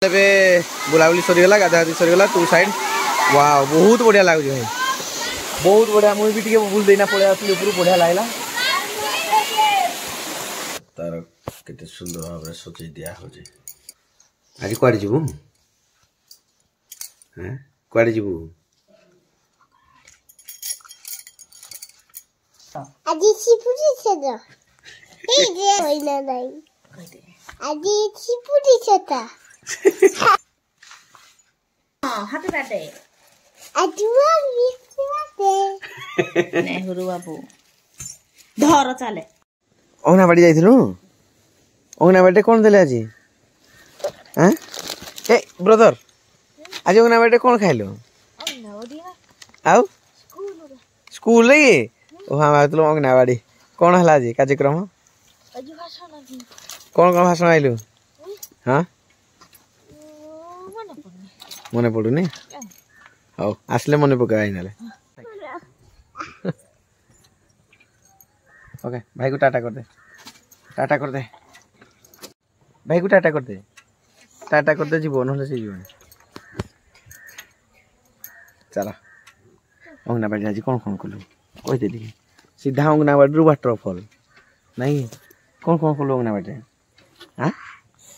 ଏବେ ବୁଲାବୁଲି ସରିଗଲା ଗାଧାଗାଧି ସରିଗଲା ଟୁ ସାଇଡ୍ वाव बहुत बढ़िया लगे भाई बहुत बढ़िया मुझे भी टे बुल देना पड़े आसली ऊपर बढ़िया लगला तार केते सुंदर भाव सजे दिया हो आज कुआडे जीवु हैं कुआडे जीवु आज छिपुरी छदा ए जे होइना नाही आज छिपुरी छता हैप्पी बर्थडे अजुआ मिसते नेहरू बाबू धर चले अंगनाबाड़ी जाइथिलु अंगनाबाड़ी कोन देले आज हैं ए ब्रदर आज अंगनाबाड़ी कोन खाइलो आउ स्कूल रे ओ हां आतलो अंगनाबाड़ी कोन हला आज कार्यक्रम आज भाषण कोन कोन भाषण आइलु हां मने पड़ुनी हाउ आसले मने पकाई नाले ओके भाई को टाटा कर दे भाई को टाटा कर दे जीवन होले से जीवन चला अंगनाबाड़ी आज कौन कौन कलु कहि देली सीधा अंगनाबाड़ी रु वाटरफॉल नहीं कौन कौन कलु अंगनाबाड़ी हां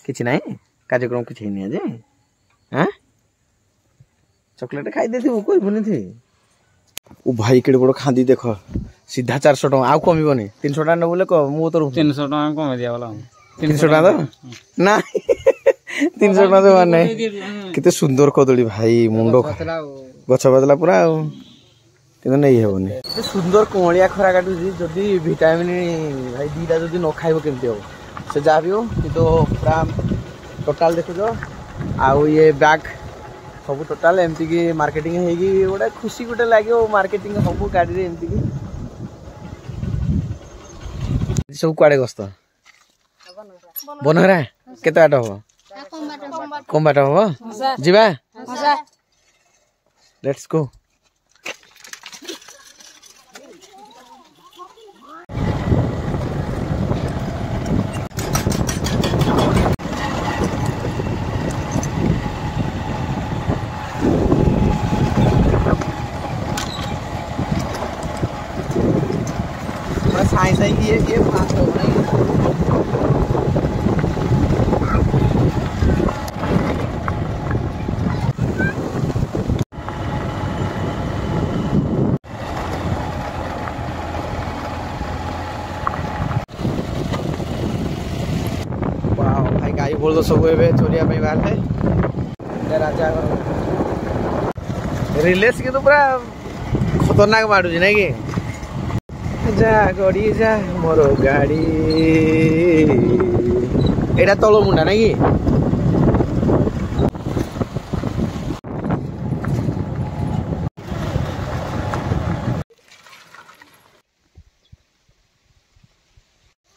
किछि नहीं कार्यक्रम किछि नहीं जे हां चॉकलेट खाई देथि कोई बने थी ओ भाई केड़े बड़ खांदी देखो सीधा 400 टका आ कमिबनी 300 टका न बोले को मु तो 300 टका कमे दिया वाला 300 टका तो ना 300 टका तो माने किते सुंदर कदली भाई मुंडो गछ बदला पूरा किने नहीं हेबनी ए सुंदर कोमलिया खरा काटू जदी विटामिन भाई दीटा जदी न खाइबो केमते हो से जाबियो कि तो पूरा टोटल देखो जो आ ये बैग सब टोटाल एमती की मार्केटिंग हेगी गोटे खुशी गोटे लगे मार्केटिंग सब गाड़ी रे एमती की सब कुआडे गस्त बनहरा केते आट हो कम बाट हो जीवा लेट्स गो साइंस ये फास्ट हो रहा है वाओ भाई गाड़ी बोल दो सब एबे चोरिया पे बाहर है राजा रिलेस के तो पूरा खतरनाक मारू जी नहीं कि जा गड़ी जा मोर गाड़ी एटा तलो मुंडा ना कि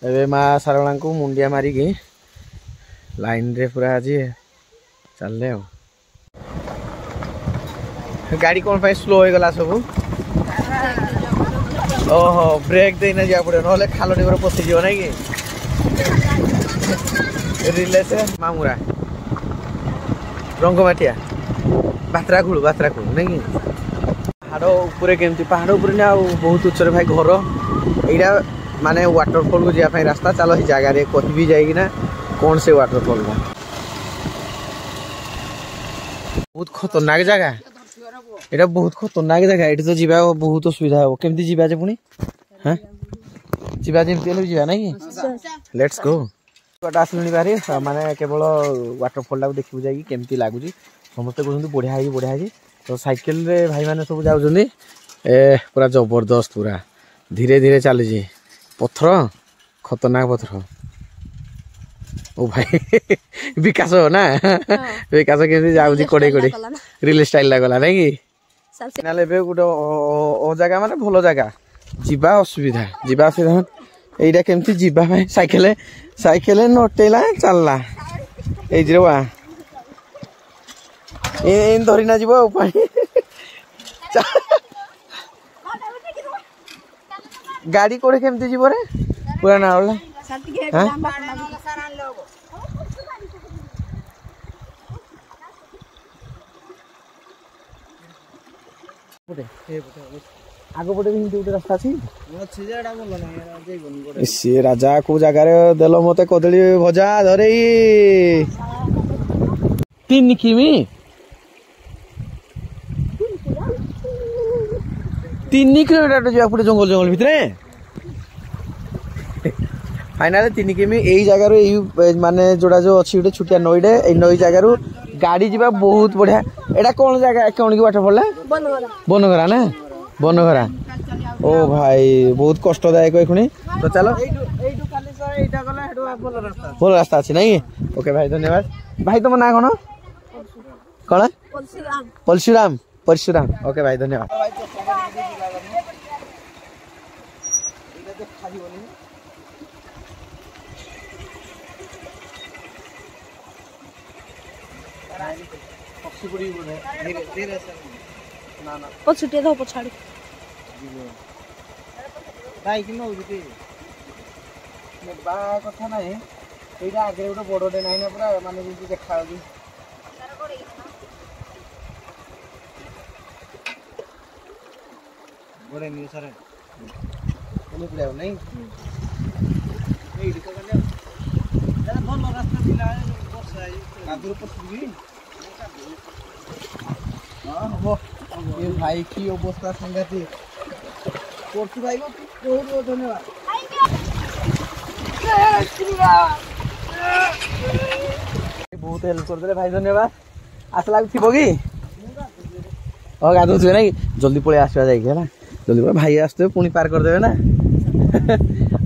एबे मां सारवणा को मुंडिया मारी की लाइन रे पूरा आज चलले हो गाड़ी कोन पे स्लो हो गला सब ओहो ब्रेक देना जा पड़े नले खालो टिबर पसी जियो नै कि रिले से मामुरा रंगमाटिया बात्रा खुल नै कि पहाड़ ऊपर केमती पहाड़ ऊपर ना बहुत उच्चरे भाई घर एटा माने वाटरफॉल को जिया रास्ता चलो ही जगह रे कहि भी जाएगी ना कौन से वाटरफॉल में बहुत खतरनाक जगह एटा बहुत खतरनाक जगह एटी तो जीवा बहुत असुविधा हो केमती जीवा जे पुनी हां जीवा जेमती ले जीवा नै लेट्स गो बटा आसलनी बारे माने केवल वाटरफॉल ला देखिबु जाई केमती लागु जी समस्त कहउंदी बढ़िया है तो साइकिल रे भाई माने सब जाउ जंदी ए पूरा जबरदस्त पूरा धीरे धीरे चली जी पत्थर खतरनाक पत्थर ओ भाई विकास हो ना विकास केमती जाउ जी कोडे कोडे रिल स्टाइल लागला नै कि नाले बे गुडो ओ जगह माने भलो जगह जीवा असुविधा एइडा केमती जीवा भाई साइकेल नटेला चलला ए जिरवा इन धरि ना जीवो पानी गाड़ी कोड़े केमती जीवो रे पूरा ना होला आग पटे भी गोटे रास्ता अच्छी सी राजा को जगार देल मत कदली भजा धरे 3 किमी 3 किलोमीटर जा जंगल जंगल भितर फाइनाल 3 किमी यही जगार माने जोड़ा जो अच्छी गोटे छुटिया नईटे नई जगार गाड़ी जीवा बहुत बढ़िया एटा कौन जगह कौन की वाटरफॉल बनघरा ना बनघरा ओ भाई बहुत कष्टदायक खुणी तो चलो भल रास्ता अच्छी नहीं ओके भाई धन्यवाद भाई तुम ना कौन कौन परशुराम परशुराम ओके भाई धन्यवाद पछुटे दो पछाड़ी भाई कि नौजी बा कथा नहीं एटा आगे गोटे बड़टे नहीं ना पूरा माने जेंति देखा होगी बड़े न्यू सर बोले पूरा नहीं एडी तो गले दादा भल रास्ता दिला वर्षा कादुर पछुगी हां हो ये भाई की अवस्था संगति कोर्सु भाई को बहुत बहुत धन्यवाद बहुत हेल्प कर दे भाई धन्यवाद आस लागु कि गाधु ना जल्दी पड़े आसवा जाए जल्दी पड़े भाई आसते पुणी पार करदे ना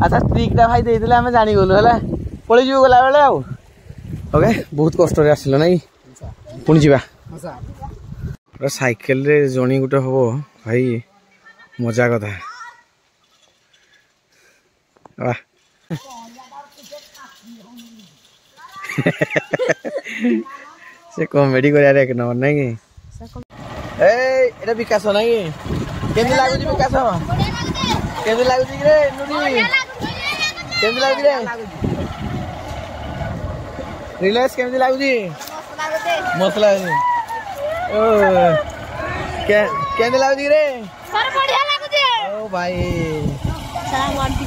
अच्छा ट्रिकटा भाई देते आम जागलु है पलि जीव गला बेले ओके बहुत कष्ट आसल ना पुणी जा साइकेल रे जणी गोटे हम भाई मजा कथा से कॉमेडी कर एक नंबर नहीं एटा विकास नहीं केमती लागुची विकास केमती लागुची रे नुडी केमती लागुची रे रिलैक्स केमती लागुची मस्त लागुची ओ केमती लागुची रे सर बढ़िया लागुची ओ भाई सारा मार दी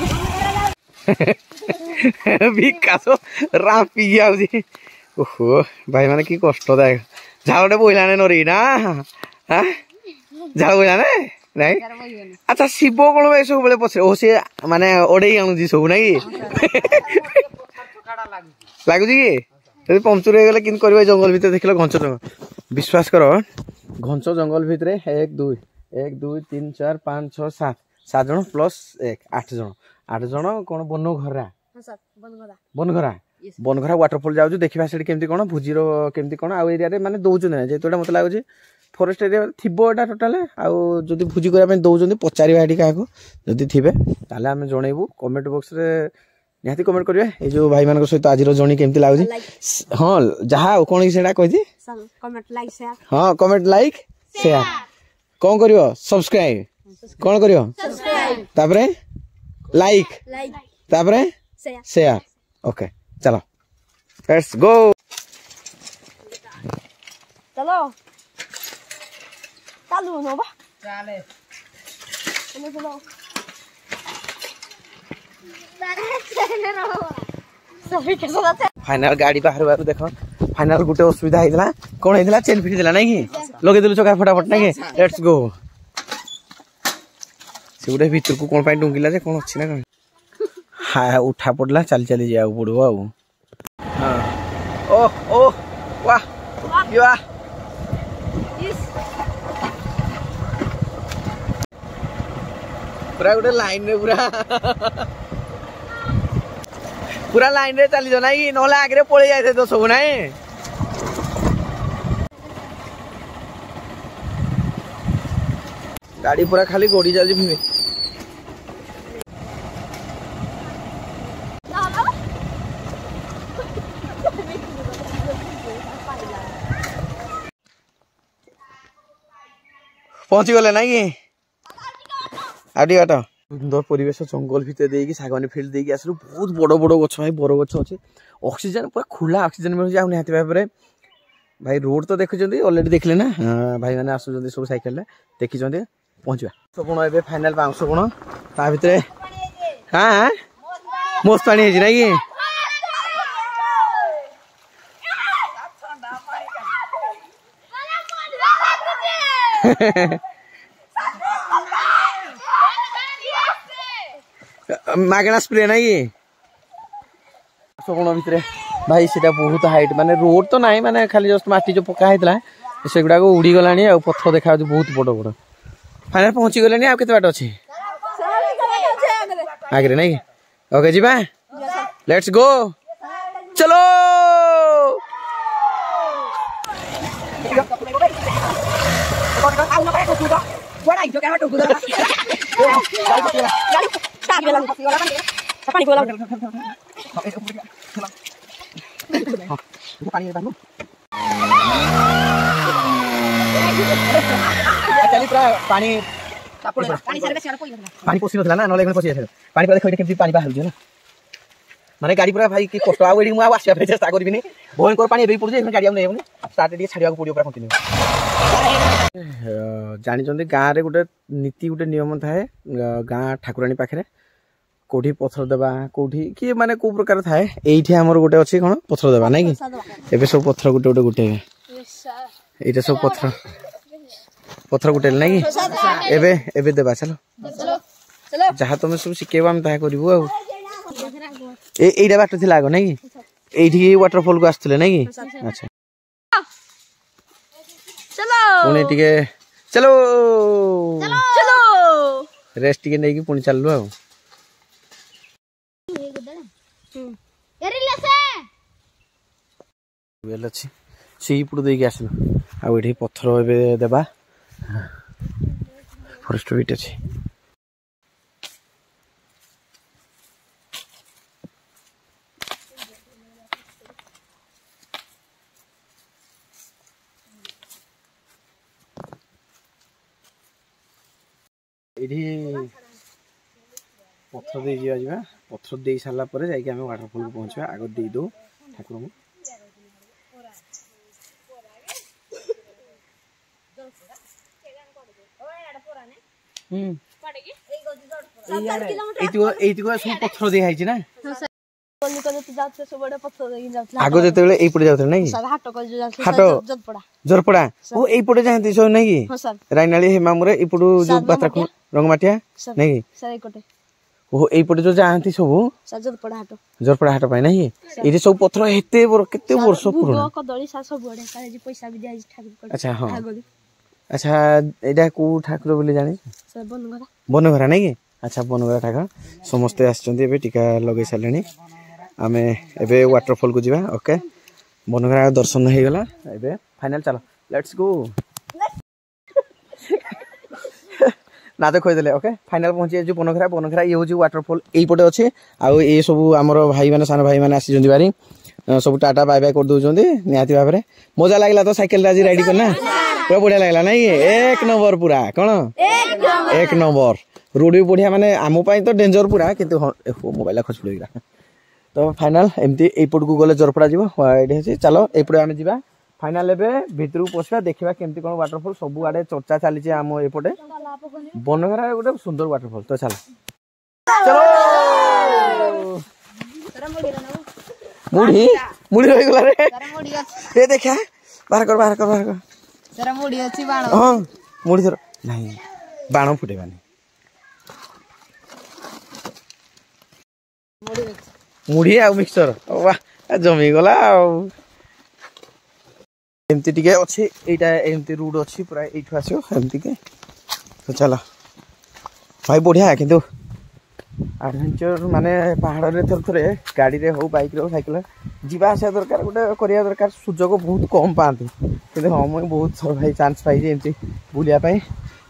विकास राम पी गया ओहो भाई माने की कष्टदायक झाड़े बोला नरी ना हाँ झाड़ बोला नहीं अच्छा शिव कौन भाई सब बेले पचे ओ सी माने ओडे आणुची सब ना लगुच कि पंचर हो गले कि जंगल भितर देख घंच जंगल विश्वास कर घंच जंगल भितर 1 2 3 4 5 6 7 7 जन प्लस 1 8 जन 8 जन कौन बनघरा बनघरा बनघरा वाटरफॉल जाऊँ देखा से केमती कौन भोजीर केमती कौन आउ एरिया माने दौरान ना जेहेतु मत लगुच फॉरेस्ट एरिया थी टोटाल आउ जदि भोजी करने दौरान पचार क्या जदि थे ताले आम जनइबू कमेंट बॉक्स रे निहाती कमेंट करेंगे ये जो भाई मान सहित आज जर्नी केमती लगुच हाँ जहाँ कौन से कही हाँ कमेंट लाइक शेयर कौन कर सब्सक्राइब कौन कर लाइक शेयर ओके चलो लेट्स गो चलो चालू हो बा चले चलो फाइनल गाड़ी बाहर बाहर देख फाइनल गोटे असुविधा होता कौन होता चेन फिटी देला नहीं लगे दिलु चका फटाफट नहीं लेट्स गो से गोटे भीतर को कौन डुंगिला जे कौन अच्छी ना कौन हाँ उठा पड़ला चली चली जाओ पड़ो आ ओह ओह वाह वाह पूरा गोटे लाइन रे पूरा लाइन रे चली जाना ना आगे पड़े जाए तो सब ना गाड़ी पूरा खाली गोड़ी चलती फिर पहुंची गले ना कि आटी बाट सुंदर परिवेश जंगल भितर देकी सागवानी फिल्ड देकी आसलु बहुत बड़ बड़ गछ भाई बर गछ अच्छे ऑक्सीजन पूरा खुला ऑक्सीजन मिलुଛି ଆଉ ନିହାତି ଭାବରେ भाई रोड तो देखुଛନ୍ତି ऑलरेडी देखले ना भाई माने आसुଛନ୍ତି सब साइकेल देखिଛନ୍ତି पहुंचवा सगुण ए फाइनल बाउंस गुण ता भितरे हां मस्त पानी है कि मागणा स्प्रे ना ये सगुण भितर भाई सीटा बहुत हाइट माने रोड तो नहीं माने खाली जस्ट माटी जो पका होता से गुड़ा उड़ी गला पथर देखा बहुत बड़ बड़ फाइनल पहुंची गले आ केते बाट अछि आगे नहीं ओके जीवा लेट्स गो चलो पानी पानी पसी नथला ना नले पसी आसे पानी पर देखो केमती पानी बाहर जो ना माने गाड़ी पूरा भाई की कष्ट आ वेडिंग आ आसिया पे चेष्टा करबिनी भयंकर पानी एबे पड़जे गाड़ी हम नेबनी स्टार्ट डी छाड़िया को पड़ियो पूरा कंटिन्यू जानि जंदे गां रे गुटे नीति गुटे नियम थाए गां ठाकुरानी पाखरे कोठी पत्थर देबा कोठी की माने को प्रकार थाए एठी हमर गुटे अछि कोन पत्थर देबा नै कि एबे सब पत्थर गुटे गुटे गुटे एटा सब पत्थर पत्थर गुटे नै कि एबे एबे देबा चलो चलो जहा तुम सब सिकेबा हम ता करबो आ एइडा बाट थिला आगो नै कि एठी वाटरफॉल को आस्तले नै कि अच्छा चलो पुणी टिके चलो चलो रेस्ट टिके नै कि पुणी चललु आ वेल अछि सी पुड दे के आसलो आ एठी पत्थर एबे देबा फॉरेस्ट बिट अछि एठी पत्थर दे जिया जिबा पत्थर दे साला परे जाई के हम वाटरफॉल को पहुंचबा आगो दे दो ठाकुर को एइतिको सब पत्थर दे हाइछि ना आगो जेतेबेले एई पड़े जाउथले नै हाट जोरपड़ा ओ एई पड़े जाहंती सो नै कि राइनाली हे मामुरे एई पडू जो बात्रा रंगमाटिया नै कि सर एकोटे ओ एई पड़े जो जाहंती सब जोरपड़ा हाट पाइ नै एई सब पत्थर हेते केते वर्ष पुराना कदली सा सब बडे काहे जे पैसा भी दिया ठाकुर अच्छा हां अच्छा एडा को ठाकुर बोली जानि सर बनघरा नै कि अच्छा बनघरा ठाकुर समस्त आछचंती एबे टिका लगै सालेनी आमे एबे वाटरफॉल को जीवा ओके बनघरा दर्शन हे गला एबे फाइनल चलो लेट्स गो ना तो खोई देले ओके फाइनल पहुंची जो बनघरा ये हो वाटरफॉल एई पटे अछि आ ए सब हमर भाई माने सान भाई माने आसी जंदी बारी सब टाटा बाय बाय कर दउ जंदी नियाती भाबरे मजा लागला तो साइकिल राजी राइड करना पूरा बढ़िया लागला नै एक नंबर पूरा कोन एक नंबर रोड भी बढ़िया माने आमो पाई तो डेंजर पूरा किंतु मोबाइल खस पड़ेगा तो फाइनल एमती एपट को गले जोरपड़ा जीव एडी अछि चलो एपटे आमे जीवा फाइनल एबे भितरु पोछवा देखिबा केमती कोन वाटरफॉल सब आडे चर्चा चली जे आमो एपटे बनघरा गोटे सुंदर वाटरफॉल तो चलो चलो मुड़ी मुड़ी रही गला रे ए देखा बाहर कर जरा मुड़ी अछि बाण हां मुड़ी धर नहीं बाण फुटेबानी मुड़ी आ मिक्सचर वाह जमी गला एमती टिके अछि एटा एमती रूट अछि पूरा एठु आछो एमती के तो चला भाई बढ़िया है किंतु एडवेंचर माने पहाड़ रे थर थरे गाड़ी रे हो बाइक रे हो साइकिल जीवा आसा दरकार गोटे करिया दरकार सुजोग बहुत कम पाती किंतु हम बहुत भाई चांस पाई जे एमती बुलिया पई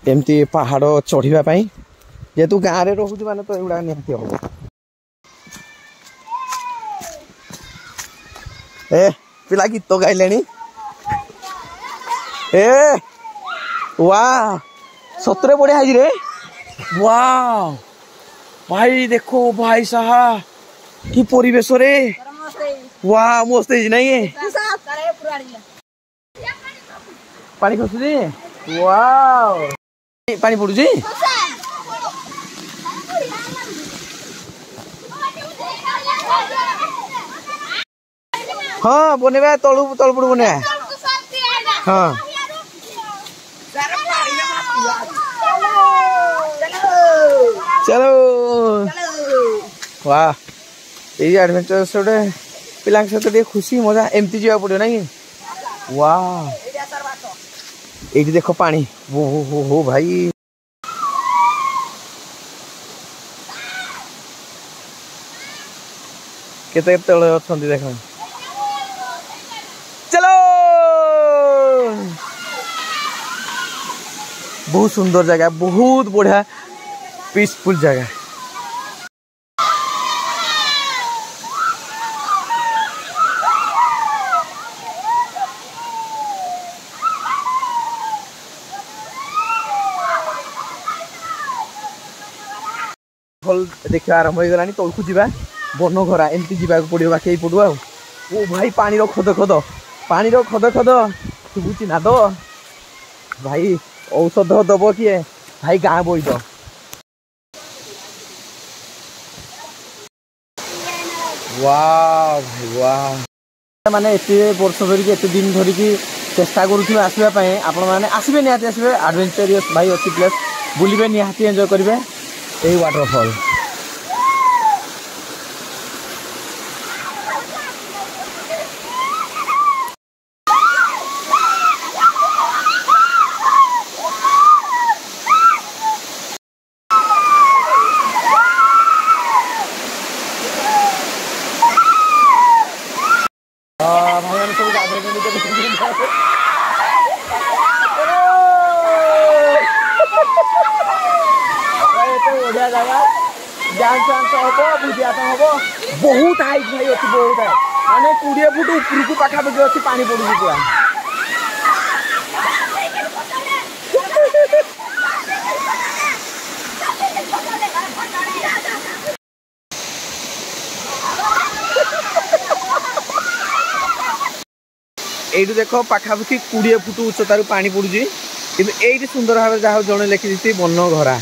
एमती पहाड़ चढ़िबा पई जेतु गां रे रहू माने तो एउडा निहती हो ए पिला गीत तो गाइलेनी ए वाह सतरे बढ़िया है रे वाह भाई देखो भाई साहब की परिवेश रे वाह मस्त है नहीं पानी खसुची वाओ पानी पडुची हाँ बनेबा तळु तळपुड़ बनेबा हाँ चलो वाह ये एडवेंचर गोटे पिला सहित खुशी मजा एमती जावा पड़ो ना वाह ये देख पानी हो भाई केते तले अछंती देख चलो बहुत सुंदर जगह बहुत बढ़िया पीसफुल जगह फल देखा आरंभ हो गलानी तौक जा बन घरा एमती जावाक पड़ो बाकी पड़ू आ ओ भाई पानी रो खद खद पानी रो खद खद शुभुची नाद भाई औषध दब किए भाई गाँ बोईद वाह भाई वाह माने एते वर्ष धरिकी एते दिन धरिकी चेष्टा करुथिबे आसीबा पई आपण माने आसीबे निहाती आसीबे एडवेंचरस भाई अच्छी प्लेस बुलिबे निहाती एंजॉय करिवे एई वाटरफॉल बढ़िया जगह डांस डांस हम भुजियात हम बहुत हाइट भाई अच्छी बहुत हाइट माने 20 फुट ऊपर को पाखापाखि अच्छी पानी पड़ुची पूरा एठू देख पाखापाखि 20 फुट उच्चतार पानी पड़ुची कि ये सुंदर भाव जहाँ जड़े लिखी दी बन घरा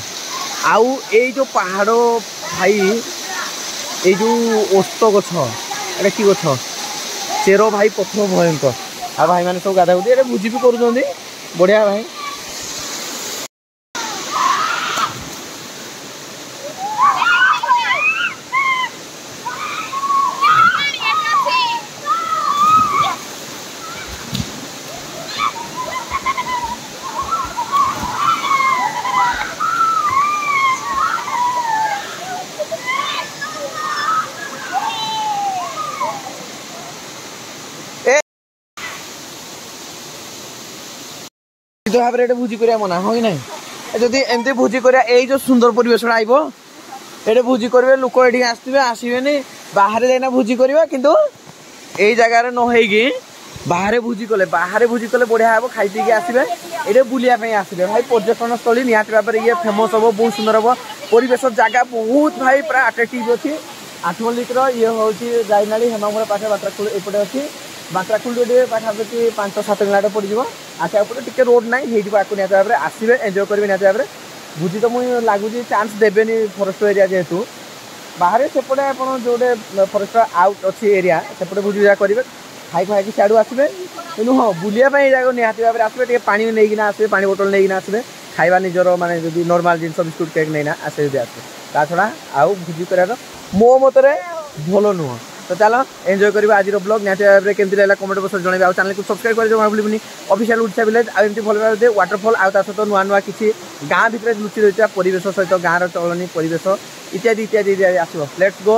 आउ ये जो पहाड़ भाई ये जो ओस्त गछ एटा कि गछ चेर भाई पथर भयंकर आ भाई मैंने सब गाधा गुधी भोजी भी कर बढ़िया भाई भाव में भोजी कर मना हो कि ना जदि एमती भोजी कर जो सुंदर परिवेश आइब ये भोजी करेंगे लोक ये आसवे आसबे बाहर जाइना भोजी करवा किंतु यही जगार नई बाहर भोजी कले बढ़िया हम खाई पीके आसबे ये बुलाया आसबे भाई पर्यटन स्थली निहाती भाव में ये फेमस हम बहुत सुंदर हम परिवेश जगह बहुत भाई पूरा अट्राक्टिव अच्छी 8 मल्लिक ये हूँ जाइनाड़ी हेमामुड़ा पाखे बाटराखोल एपटे अच्छी बाटराखोल पाखापाखि 5-7 किलोमीटर पड़ो आखिया टे रोड ना आगे निहत भाव में आसबे एंजॉय करेंगे निहत भाव में भोजी तो मुझे लगुच चान्स देवेनि फरेस्ट एरिया जेहेतु बाहर सेपटे आप जोटे फरेस्ट आउट अच्छी एरिया सेपटे भोजी करेंगे खाई खाई सियाड़ू आसबे कि हाँ बुलायाई जगह निहती भाव में आसबे पा नहीं आसबे पा बोतल नहीं आसबे खाଇବା निजर माने जदि नॉर्मल जिनस बिस्कुट केक नहीं आसे जब आसबे ता छड़ा आउ भोजी करार मो मतरे भल नुह तो चलो एंजॉय करिबा आज ब्लॉग निहती भाव में केमती लागला कमेंट बॉक्स जणाइबा आ चैनल को सब्सक्राइब कर जमा भूलिबनी ऑफिशियल उड़ीसा विलेज आ एमती भल भाव वाटरफॉल आ सहित नुआ नुआ किसी गाँ भितर लुचि रही परिवेश सहित गाँव चलनी परिवेश इत्यादि इत्यादि आसो लेट्स गो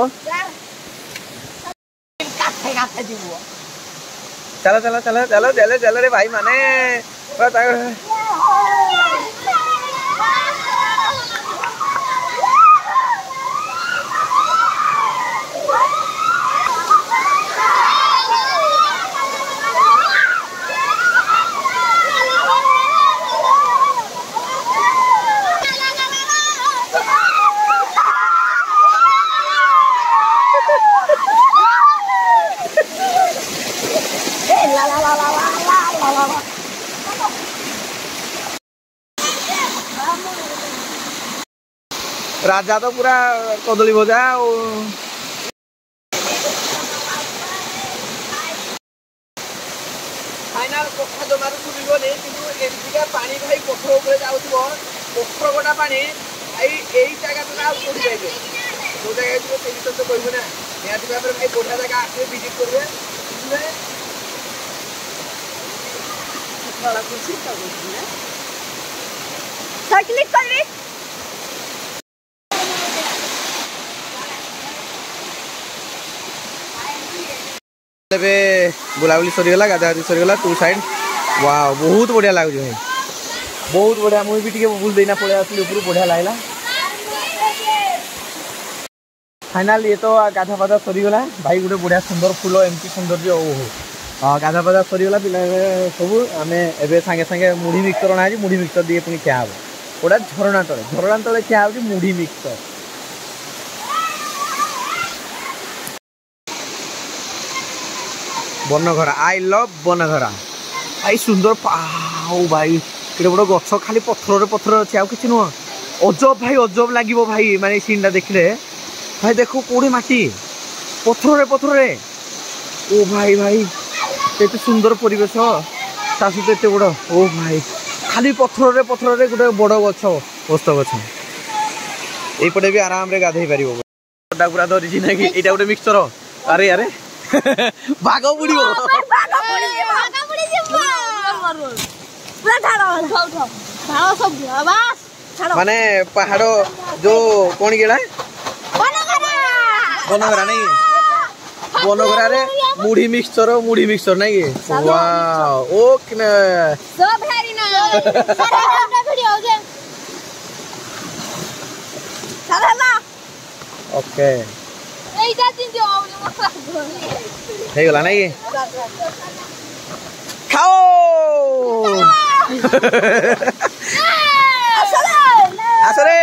चलो चलो चलो चलो चलो चलो रे भाई माने राजा तो पूरा कदली भजा फाइनाल कोठा जमारू सुबिबोनी किंतु एमतिका पानी भाई कोठर ऊपर जाउथबो कोठर गोटा पानी भाई एई जगह पे आ उड़ जाइबे जो जगह जो सेही तो कहबो ना नियाती भाई भाई कोठा जगह आके विजिट करबे बुझले बड़ा खुशी का बुझले क्लिक करबे तबे बुलाबुली सरीगला गाधागाधी सरीगला टू साइड वाओ बहुत बढ़िया लागुछ भाई बहुत बढ़िया मुई भी टिके बुल देना पड़े असली ऊपर बढ़िया लागला फाइनल ये तो गाधा पाधा सरीगला भाई गोटे बढ़िया सुंदर फूल एमती सौंदर्य ओहो गाधा पाधा सरीगला पिला सब आमे एबे संगे संगे मुढ़ी मिक्सर ना मुढ़ी मिक्सर दिए पुनी खिया हो गोटा झरणा तले खिया हो मुढ़ी मिक्सर बनघरा आई लव बनघरा आई सुंदर पाओ भाई ये बड़ गछ खाली पत्थर पत्थर अच्छे आउ कि नुह अजब भाई अजब लगे भाई माने सीनटा देखले भाई देखो कोड़े माटी पत्थर पत्थर ओ भाई भाई एते सुंदर परिवेश ता सहित एते बड़ ओ भाई खाली पत्थर गोटे बड़ गछ ओस्त गछ एपटे भी आराम रे गाधई पारिबो पूरा धरी ना कि एटा गोटे मिक्सचर अरे अरे भाग बुड़ीबो माने पहाड़ जो कौन गेला बनगरा नहीं बनगरा रे मुढ़ी मिक्सचर नहीं कि वाओ ओ किना सब हेरी ना सारा वीडियो हो जे सारा ओके एइटा दिन जो हे गला नहीं खाओ आसरे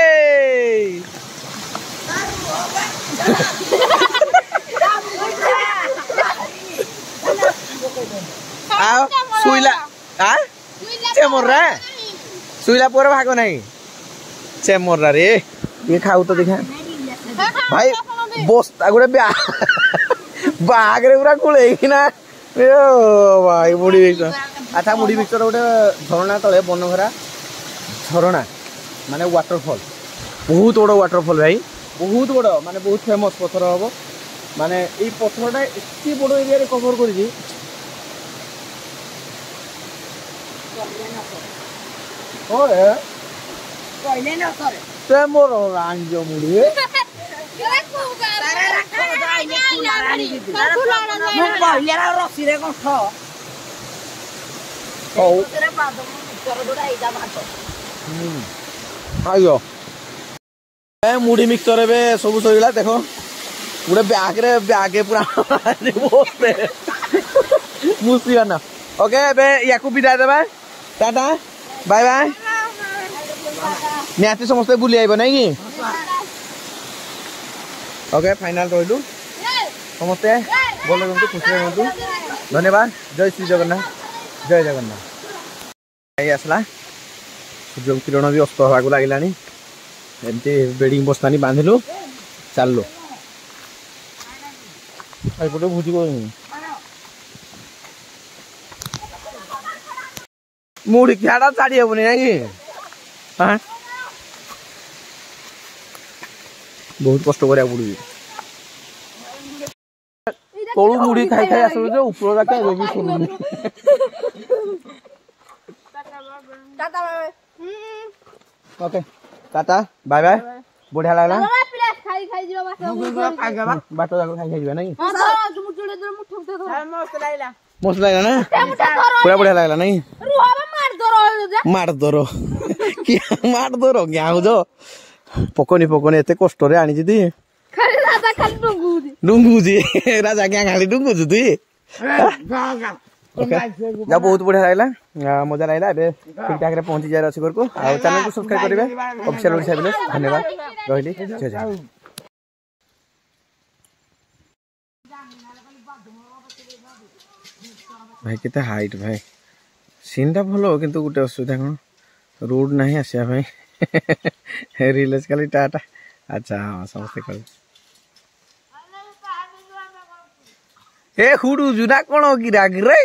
आओ सुइला आ चेमोरा सुइला पर भाग नहीं चेमोरा रे ये खाऊ तो देखा भाई बस्ता गोटे बाग रे पूरा खुले ना भाई मुढ़ी मिक्सर अच्छा मुढ़ी मिक्सर गोटे झरणा तले बनघरा झरणा माने वाटरफॉल बहुत बड़ वाटरफॉल भाई बहुत बड़ माने बहुत फेमस पत्थर हम माने ये पत्थरटा एत बड़ एरिया रे कवर कर मोर रांझ मुढ़ी आयो मुढ़ी मिक्सचर ए सब सरीगला देख गोटे बैग पूरा मुसीना ओके या विदाय देवा टाटा बाय बाय निहाती समस्ते बुली आइब ना कि ओके फाइनल रही समस्ते भल रुहतु खुशी रुहतु धन्यवाद जय श्री जगन्नाथ जय जगन्नाथ आसला सूर्य किरण भी अस्त होगा लगे एमती बेडिंग बस्तानी बांधिलु चलु एपटे भोजी मुढ़ी ख्याड़ा छाड़ी हेबनी ना कि बहुत कष्ट करा पड़ी तलू मुढ़ी खाई खाई आस ऊपर जाके ओके टाटा बाय बाय बढ़िया लगला बाट जाक खाई खाई ना मस्त लगला ना पूरा बढ़िया लगला नहीं मार दरो क्या हो पकनी पकनी एत कष्ट आनी डुंगुजी राजा क्या खाली डुंगुजु तुई जा बहुत बढ़िया लगला मजा लगला ठीक ठाक पहुंची जाए अच्छे घर को चैनल को सब्सक्राइब करेंगे ऑफिशियल ओडिशा विलेज धन्यवाद रही जय जय भाई केते हाइट भाई सीन टा भलो किंतु गोटे असुविधा कौन रोड नहीं आसिया भाई रिलेज खाली टाटा अच्छा हाँ समस्ते कर ए हुडू जुना कोन की राग रे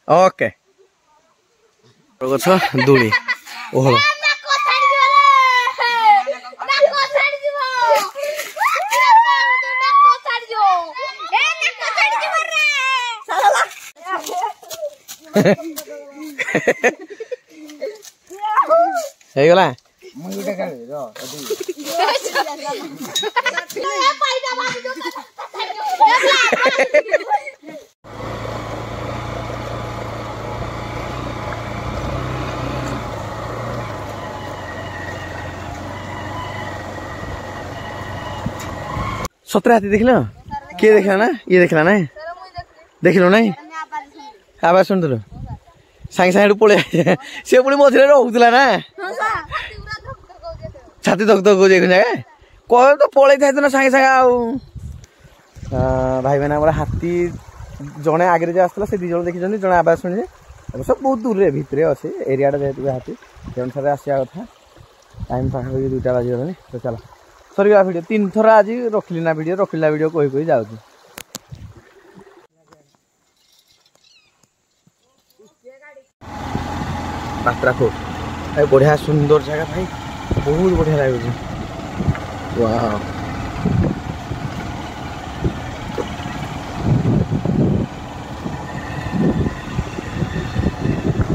ओके गछ दुली ओहलो हे गला सतरा हाथी देखल किए देखला ना ये देखला ना देखलो ना आवाज शुणुल सागे सागे पड़े से पुणी मझे रोला ना छाती धक धक हो जगह कह तो पलि था ना सागे सागे भाई मैंने हाथी जड़े आगे जो आसला से 2 जन देखी जड़े आवाज शुणी सब बहुत दूर रे भितर अच्छे एरियाटा जेहतु हाथी से अनुसार आसा कथा टाइम पाखा 2टा बाजिगलानी तो चलो सरीगला भिड 3 थर आज रखिली ना भिड रखिला भिड कही जाऊँ पात्रापुर बढ़िया सुंदर जगह भाई बहुत बढ़िया लगे वाह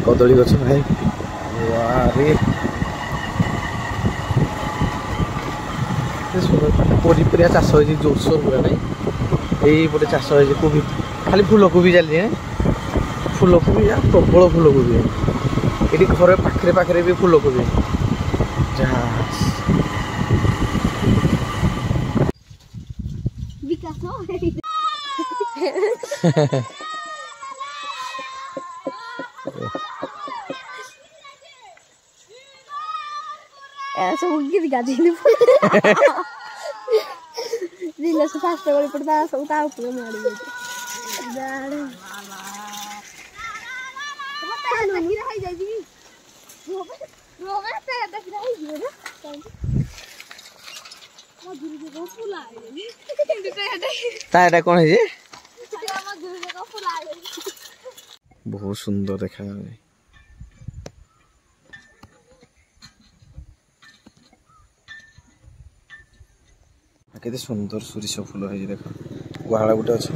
कदली गछ भाई वाह रे पनीपरिया चाष हो जोरसोर पूरा नहीं ये चाष हो कोबी खाली फूलकोबी चलिए फूलकोबी प्रबल फूलकोबी ये घर पाखे पाखे भी फूलकोबी ऐसा मुझे दिखा दी नहीं दिल से फास्ट कर पड़ता सब ताऊ पूरा मार दिया जान वो नहीं रह जाएगी रोवे से तक रह ना म गुरु जी को फूल आए ताटा कौन है जे म गुरु जी को फूल आए बहुत सुंदर देखा केते सुंदर सोरिष फूल है देख गुहाड़ा गोटे अच्छे